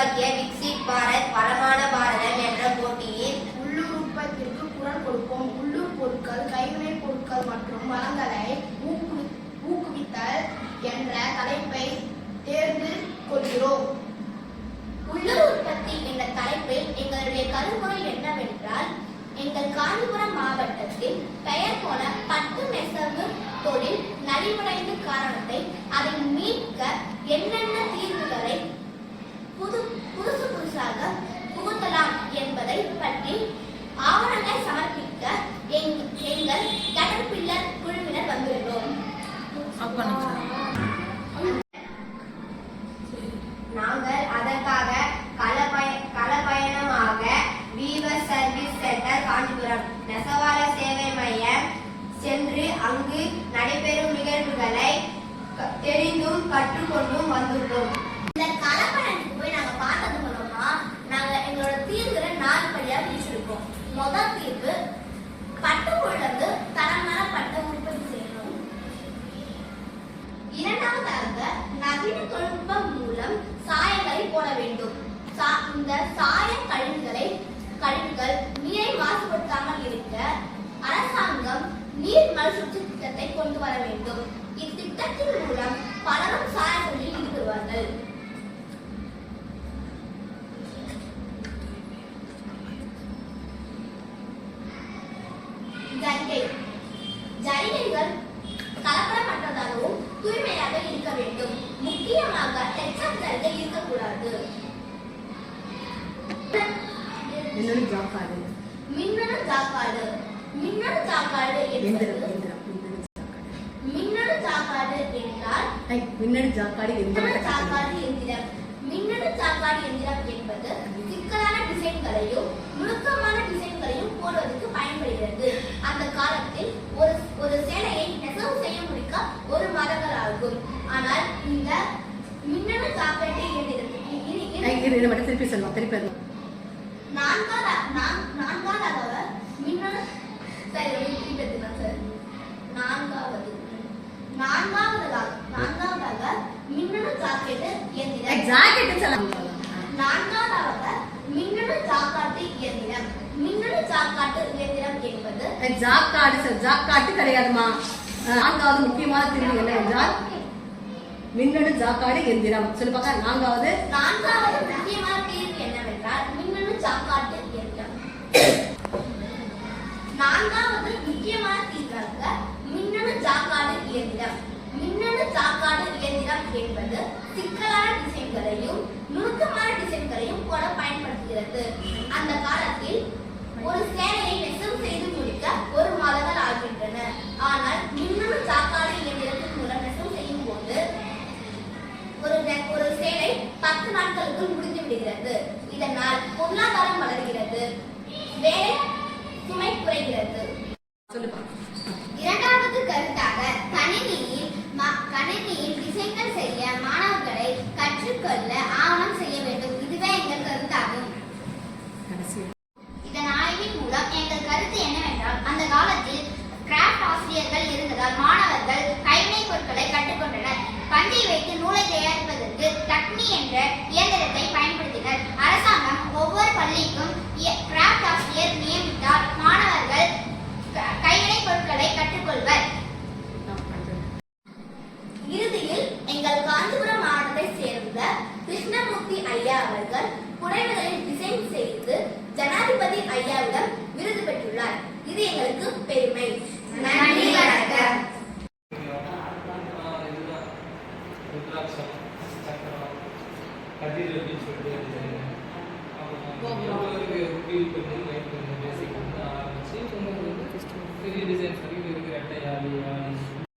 உருவாக்கிய விக்சித் பாரத் வளமான பாரதம் என்ற போட்டியில் உள்ளூர் உற்பத்திற்கு குரல் கொடுப்போம். உள்ளூர் பொருட்கள், கைவினைப் பொருட்கள் மற்றும் வளங்களை ஊக்குவித்தல் என்ற தலைப்பை தேர்ந்து கொள்கிறோம். உள்ளூர் உற்பத்தி என்ற தலைப்பில் எங்களுடைய கருப்பொருள் என்னவென்றால், எங்கள் காஞ்சிபுரம் மாவட்டத்தில் பெயர் போன பட்டு நெசவு தொழில் நலிவடைந்த காரணத்தை அதை மீட்க என்னென்ன தீர்வுகளை புதுசாக புகுத்தலாம் என்பதை பற்றி ஆவணங்களை சமர்ப்பிக்க எங்கள் கேட்டர்பில்லர் குழுவினர் வந்துள்ளோம். நாங்கள் அதற்காக களப்பயணமாக வீவர் சர்வீஸ் சென்டர் காஞ்சிபுரம் நெசவாள சேவை மையம் சென்று அங்கு நடைபெறும் நிகழ்வுகளை தெரிந்தும் கற்றுக்கொண்டும் வந்துள்ளோம். இந்த களப்பயணத்துக்கு போய் நாங்க பார்த்தது மூலமா நாங்க எங்களோட தீர்வுகளை 4 படியா பிரிச்சிருக்கோம். முதல் தீர்வு, பட்டுப்புழுந்து தரமான பட்டை உற்பத்தி செய்யணும். இரண்டாவதாக, நவீன தொழில்நுட்பம் மூலம் சாயங்களை போட வேண்டும். இந்த சாய கழிவுகள் நீரை மாசுபடுத்தாமல் இருக்க அரசாங்கம் நீர் மறுசுழற்சி திட்டத்தை கொண்டு வர வேண்டும். இத்திட்டத்தின் மூலம் பலரும் சாய தொழிலில் ஈடுபடுவார்கள். ஜரிகைகள் கலப்படமற்றதாகவும் தூய்மையாக இருக்க வேண்டும். முக்கியமாக டெக்ஸ்டைல் ஜரிகை இருக்கக்கூடாது. மின்னணு ஜாக்காடு எந்திரம் என்பது சிக்கலான டிசைன்களையும் நுணுக்கமான டிசைன்களையும் போடுவதற்கு பயன்படுகிறது. அந்த காலத்தில் ஒரு சேலையை நெசவு செய்ய முடிக்க 1 மாதங்கள் ஆகும். ஆனால் இந்த மின்னணு ஜாக்காடு இயந்திரத்தில் ஜாக்காட்டு கிடையாதுமா. 4வது முக்கியமான தீர்வு என்ன என்றால் மின்னணு ஜாக்காடு எந்திரம். சொல்லு பார்க்க. 4வது முக்கியமான தீர்வு என்னவென்றால் மின்னணு ஜாக்காட்டு எந்திரம். 4வது முக்கியமான தீர்வாக மின்னணு ஜாக்காடு இயந்திரம். மின்னணு ஜாக்காடு இயந்திரம் என்பது சிக்கலான டிசைன்களையும் நுணுக்கமான டிசைன்களையும் போட பயன்படுத்துகிறது. அந்த காலத்தில் ஒரு சேலையை நெசவு செய்து முடிக்க 1 மாதங்கள் ஆகின்றன. ஆனால் மின்னணு ஜாக்காடு இயந்திரத்தின் மூலம் நெசவு செய்யும் போது ஒரு சேலை 10 நாட்களுக்குள் முடிந்து விடுகிறது. இதனால் பொருளாதாரம் வளர்கிறது, வேலை சுமை குறைகிறது. இரண்டாவது கருத்தாக, கணினியில் டிசைன்கள் செய்ய மாணவர்களை கற்றுக்கொள்ள ஆவணம் செய்ய வேண்டும். இதுவே எங்கள் கருத்தாகும். இதன் ஆய்வின் மூலம் எங்கள் கருத்து என்னவென்றால், அந்த காலத்தில் கிராஃப்ட் ஆசிரியர்கள் இருந்ததால் மாணவர்கள் கைவினைப் பொருட்களை கற்றுக்கொண்டனர். பஞ்சை வைத்து நூலை தயாரிப்பதற்கு டக்னி என்ற இயந்திரத்தை பயன்படுத்தினர். அரசாங்கம் ஒவ்வொரு பள்ளிக்கும் கிராஃப்ட் ஆசிரியர் நியமித்தால் மாணவர்கள் கைவினைப் பொருட்களை கற்றுக்கொள்வர். இறுதியில் எங்கள் காஞ்சிபுரம் மாவட்டத்தை சேர்ந்த கிருஷ்ணமூர்த்தி ஐயா அவர்கள் புடவைகளில் டிசைன் செய்து ஜனாதிபதி ஐயாவிடம் விருது பெற்றுள்ளார். இது எங்களுக்கு பெருமை. நன்றி, வணக்கம். பெரிய டிசைன்ஸ் வரைக்கும் இருக்கிற